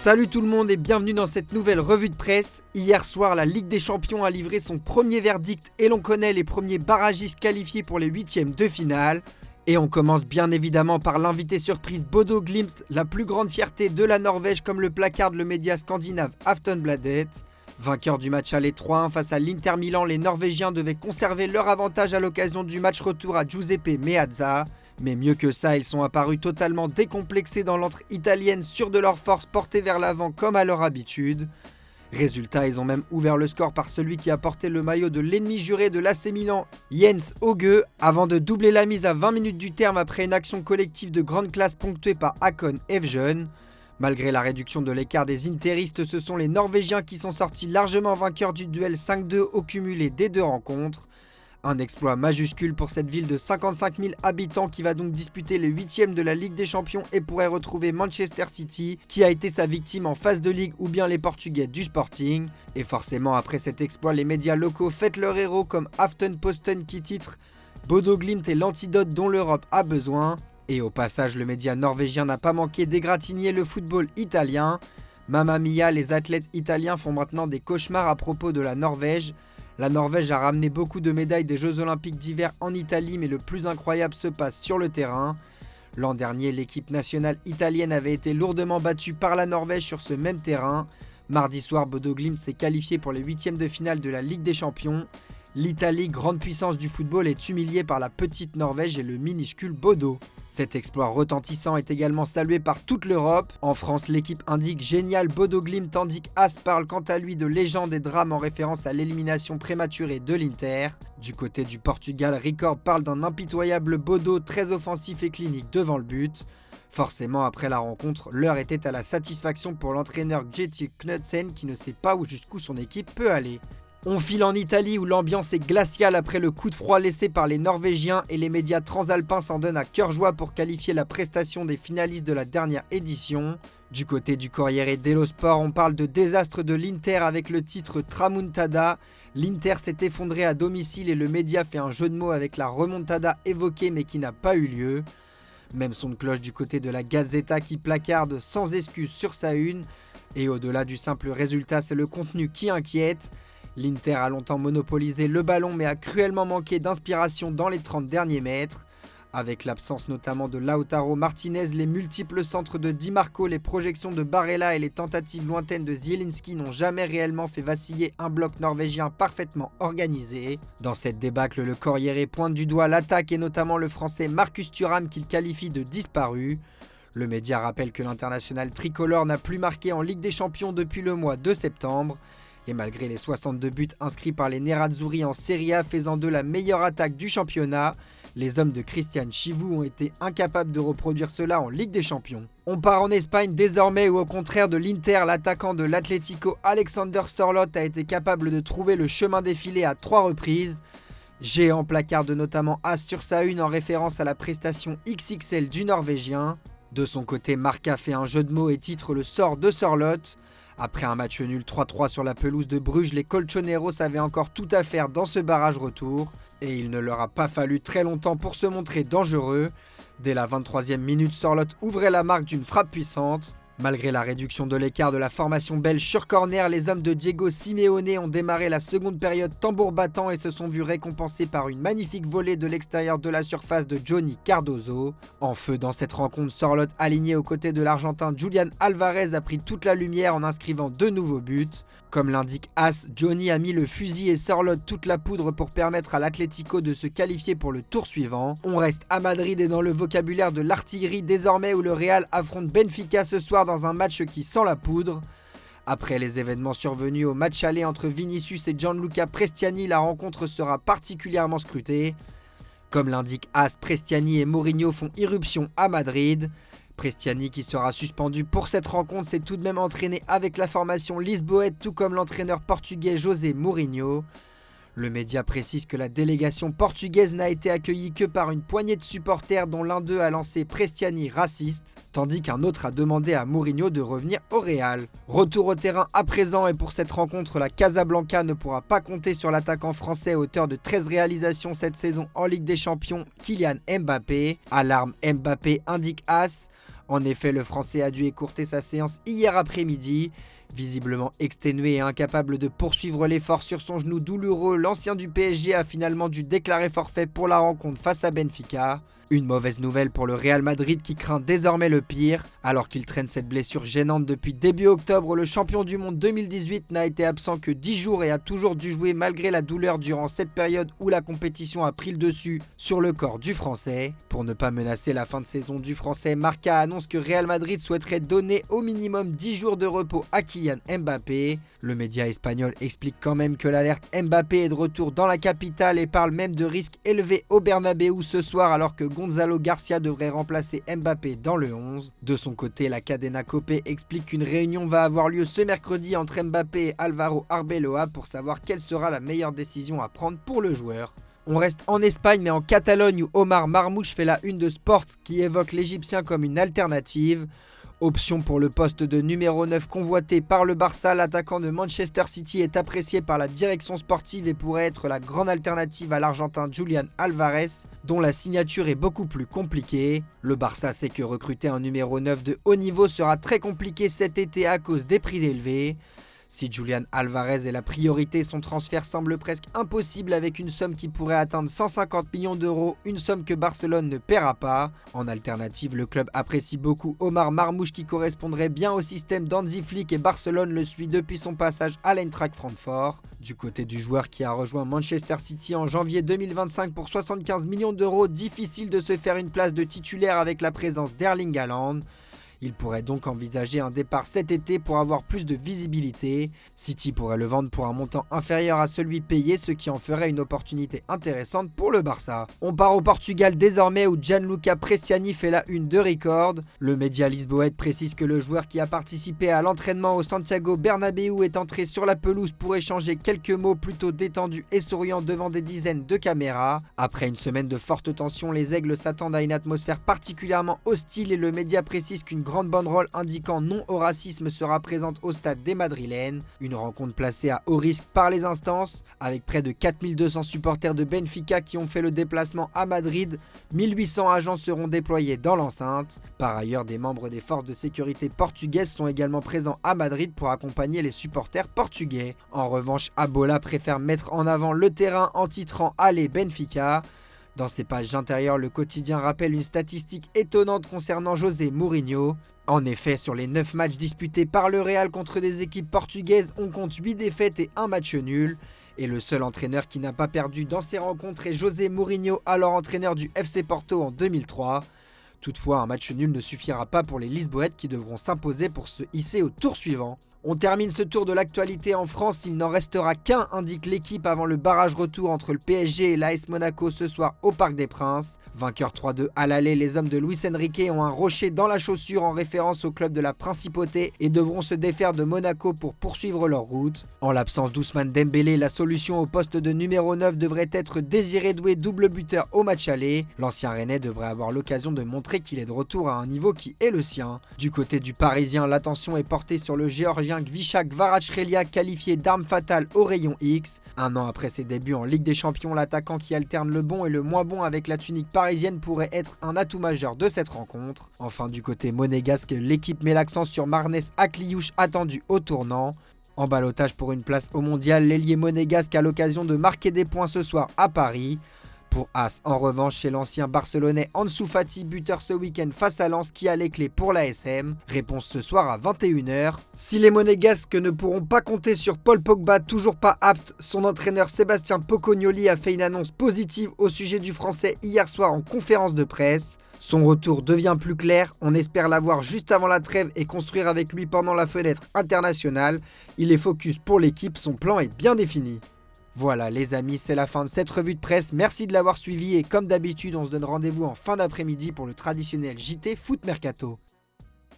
Salut tout le monde et bienvenue dans cette nouvelle revue de presse. Hier soir, la Ligue des Champions a livré son premier verdict et l'on connaît les premiers barragistes qualifiés pour les huitièmes de finale. Et on commence bien évidemment par l'invité surprise Bodo Glimt, la plus grande fierté de la Norvège comme le placarde le média scandinave Aftonbladet. Vainqueur du match aller 3-1 face à l'Inter Milan, les Norvégiens devaient conserver leur avantage à l'occasion du match retour à Giuseppe Meazza. Mais mieux que ça, ils sont apparus totalement décomplexés dans l'antre italienne, sûrs de leur force, portés vers l'avant comme à leur habitude. Résultat, ils ont même ouvert le score par celui qui a porté le maillot de l'ennemi juré de l'AC Milan, Jens Hauge, avant de doubler la mise à 20 minutes du terme après une action collective de grande classe ponctuée par Håkon Evjen. Malgré la réduction de l'écart des interistes, ce sont les Norvégiens qui sont sortis largement vainqueurs du duel 5-2 au cumulé des deux rencontres. Un exploit majuscule pour cette ville de 55 000 habitants qui va donc disputer les huitièmes de la Ligue des Champions et pourrait retrouver Manchester City qui a été sa victime en phase de Ligue ou bien les Portugais du Sporting. Et forcément après cet exploit, les médias locaux fêtent leur héros comme Aftenposten qui titre « Bodo Glimt est l'antidote dont l'Europe a besoin ». Et au passage, le média norvégien n'a pas manqué d'égratigner le football italien. Mamma mia, les athlètes italiens font maintenant des cauchemars à propos de la Norvège. La Norvège a ramené beaucoup de médailles des Jeux Olympiques d'hiver en Italie, mais le plus incroyable se passe sur le terrain. L'an dernier, l'équipe nationale italienne avait été lourdement battue par la Norvège sur ce même terrain. Mardi soir, Bodo Glimt s'est qualifié pour les huitièmes de finale de la Ligue des Champions. L'Italie, grande puissance du football, est humiliée par la petite Norvège et le minuscule Bodo. Cet exploit retentissant est également salué par toute l'Europe. En France, l'équipe indique génial Bodo Glimt, tandis qu'As parle quant à lui de légende et drame en référence à l'élimination prématurée de l'Inter. Du côté du Portugal, Record parle d'un impitoyable Bodo très offensif et clinique devant le but. Forcément, après la rencontre, l'heure était à la satisfaction pour l'entraîneur Kjetil Knudsen qui ne sait pas jusqu'où son équipe peut aller. On file en Italie où l'ambiance est glaciale après le coup de froid laissé par les Norvégiens et les médias transalpins s'en donnent à cœur joie pour qualifier la prestation des finalistes de la dernière édition. Du côté du Corriere dello Sport, on parle de désastre de l'Inter avec le titre Tramuntada. L'Inter s'est effondré à domicile et le média fait un jeu de mots avec la remontada évoquée mais qui n'a pas eu lieu. Même son de cloche du côté de la Gazzetta qui placarde sans excuse sur sa une. Et au-delà du simple résultat, c'est le contenu qui inquiète. L'Inter a longtemps monopolisé le ballon mais a cruellement manqué d'inspiration dans les 30 derniers mètres. Avec l'absence notamment de Lautaro Martinez, les multiples centres de Di Marco, les projections de Barella et les tentatives lointaines de Zielinski n'ont jamais réellement fait vaciller un bloc norvégien parfaitement organisé. Dans cette débâcle, le Corriere pointe du doigt l'attaque et notamment le français Marcus Thuram qu'il qualifie de disparu. Le média rappelle que l'international tricolore n'a plus marqué en Ligue des Champions depuis le mois de septembre. Et malgré les 62 buts inscrits par les Nerazzurri en Serie A faisant d'eux la meilleure attaque du championnat, les hommes de Christian Chivu ont été incapables de reproduire cela en Ligue des Champions. On part en Espagne désormais où au contraire de l'Inter, l'attaquant de l'Atlético Alexander Sørloth a été capable de trouver le chemin défilé à 3 reprises. Géant placarde notamment As sur sa une en référence à la prestation XXL du Norvégien. De son côté, Marca fait un jeu de mots et titre le sort de Sørloth. Après un match nul 3-3 sur la pelouse de Bruges, les Colchoneros avaient encore tout à faire dans ce barrage retour. Et il ne leur a pas fallu très longtemps pour se montrer dangereux. Dès la 23e minute, Sørloth ouvrait la marque d'une frappe puissante. Malgré la réduction de l'écart de la formation belge sur corner, les hommes de Diego Simeone ont démarré la seconde période tambour battant et se sont vus récompensés par une magnifique volée de l'extérieur de la surface de Johnny Cardozo. En feu dans cette rencontre, Sørloth aligné aux côtés de l'Argentin Julian Alvarez a pris toute la lumière en inscrivant 2 nouveaux buts. Comme l'indique As, Johnny a mis le fusil et Sørloth toute la poudre pour permettre à l'Atlético de se qualifier pour le tour suivant. On reste à Madrid et dans le vocabulaire de l'artillerie désormais où le Real affronte Benfica ce soir dans un match qui sent la poudre. Après les événements survenus au match aller entre Vinicius et Gianluca Prestiani, la rencontre sera particulièrement scrutée. Comme l'indique As, Prestiani et Mourinho font irruption à Madrid. Prestiani qui sera suspendu pour cette rencontre s'est tout de même entraîné avec la formation lisboète tout comme l'entraîneur portugais José Mourinho. Le média précise que la délégation portugaise n'a été accueillie que par une poignée de supporters dont l'un d'eux a lancé Prestiani raciste, tandis qu'un autre a demandé à Mourinho de revenir au Real. Retour au terrain à présent et pour cette rencontre, la Casablanca ne pourra pas compter sur l'attaquant français auteur de 13 réalisations cette saison en Ligue des Champions, Kylian Mbappé. Alarme Mbappé indique As. En effet, le Français a dû écourter sa séance hier après-midi. Visiblement exténué et incapable de poursuivre l'effort sur son genou douloureux, l'ancien du PSG a finalement dû déclarer forfait pour la rencontre face à Benfica. Une mauvaise nouvelle pour le Real Madrid qui craint désormais le pire. Alors qu'il traîne cette blessure gênante depuis début octobre, le champion du monde 2018 n'a été absent que 10 jours et a toujours dû jouer malgré la douleur durant cette période où la compétition a pris le dessus sur le corps du Français. Pour ne pas menacer la fin de saison du Français, Marca annonce que Real Madrid souhaiterait donner au minimum 10 jours de repos à Kylian Mbappé. Le média espagnol explique quand même que l'alerte Mbappé est de retour dans la capitale et parle même de risques élevés au Bernabéu ce soir alors que Gonzalo Garcia devrait remplacer Mbappé dans le 11. De son côté, la Cadena Copé explique qu'une réunion va avoir lieu ce mercredi entre Mbappé et Álvaro Arbeloa pour savoir quelle sera la meilleure décision à prendre pour le joueur. On reste en Espagne mais en Catalogne où Omar Marmouche fait la une de Sport qui évoque l'Égyptien comme une alternative. Option pour le poste de numéro 9 convoité par le Barça, l'attaquant de Manchester City est apprécié par la direction sportive et pourrait être la grande alternative à l'Argentin Julián Álvarez, dont la signature est beaucoup plus compliquée. Le Barça sait que recruter un numéro 9 de haut niveau sera très compliqué cet été à cause des prix élevés. Si Julián Álvarez est la priorité, son transfert semble presque impossible avec une somme qui pourrait atteindre 150 millions d'euros, une somme que Barcelone ne paiera pas. En alternative, le club apprécie beaucoup Omar Marmouche qui correspondrait bien au système d'Hansi Flick et Barcelone le suit depuis son passage à l'Eintracht Francfort. Du côté du joueur qui a rejoint Manchester City en janvier 2025 pour 75 millions d'euros, difficile de se faire une place de titulaire avec la présence d'Erling Haaland. Il pourrait donc envisager un départ cet été pour avoir plus de visibilité. City pourrait le vendre pour un montant inférieur à celui payé, ce qui en ferait une opportunité intéressante pour le Barça. On part au Portugal désormais où Gianluca Prestiani fait la une de Record. Le média lisboète précise que le joueur qui a participé à l'entraînement au Santiago Bernabéu est entré sur la pelouse pour échanger quelques mots plutôt détendus et souriants devant des dizaines de caméras. Après une semaine de forte tension, les Aigles s'attendent à une atmosphère particulièrement hostile et le média précise qu'une grande banderole indiquant non au racisme sera présente au stade des Madrilènes. Une rencontre placée à haut risque par les instances, avec près de 4200 supporters de Benfica qui ont fait le déplacement à Madrid. 1800 agents seront déployés dans l'enceinte. Par ailleurs, des membres des forces de sécurité portugaises sont également présents à Madrid pour accompagner les supporters portugais. En revanche, Abola préfère mettre en avant le terrain en titrant Allez Benfica. Dans ses pages intérieures, le quotidien rappelle une statistique étonnante concernant José Mourinho. En effet, sur les 9 matchs disputés par le Real contre des équipes portugaises, on compte 8 défaites et 1 match nul. Et le seul entraîneur qui n'a pas perdu dans ces rencontres est José Mourinho, alors entraîneur du FC Porto en 2003. Toutefois, un match nul ne suffira pas pour les Lisboètes qui devront s'imposer pour se hisser au tour suivant. On termine ce tour de l'actualité en France, il n'en restera qu'un, indique l'équipe avant le barrage retour entre le PSG et l'AS Monaco ce soir au Parc des Princes. Vainqueur 3-2 à l'aller, les hommes de Luis Enrique ont un rocher dans la chaussure en référence au club de la Principauté et devront se défaire de Monaco pour poursuivre leur route. En l'absence d'Ousmane Dembélé, la solution au poste de numéro 9 devrait être Désiré Doué, double buteur au match aller. L'ancien Rennais devrait avoir l'occasion de montrer qu'il est de retour à un niveau qui est le sien. Du côté du Parisien, l'attention est portée sur le Géorgien Gvicha Kvaratskhelia, qualifié d'arme fatale au rayon X. Un an après ses débuts en Ligue des Champions, l'attaquant qui alterne le bon et le moins bon avec la tunique parisienne pourrait être un atout majeur de cette rencontre. Enfin, du côté monégasque, l'équipe met l'accent sur Marnes Akliouche attendu au tournant. En ballottage pour une place au mondial, l'ailier monégasque a l'occasion de marquer des points ce soir à Paris. Pour As, en revanche, chez l'ancien barcelonais Ansu Fati, buteur ce week-end face à Lens qui a les clés pour l'ASM. Réponse ce soir à 21h. Si les monégasques ne pourront pas compter sur Paul Pogba, toujours pas apte, son entraîneur Sébastien Pocognoli a fait une annonce positive au sujet du français hier soir en conférence de presse. Son retour devient plus clair, on espère l'avoir juste avant la trêve et construire avec lui pendant la fenêtre internationale. Il est focus pour l'équipe, son plan est bien défini. Voilà les amis, c'est la fin de cette revue de presse, merci de l'avoir suivi et comme d'habitude on se donne rendez-vous en fin d'après-midi pour le traditionnel JT Foot Mercato.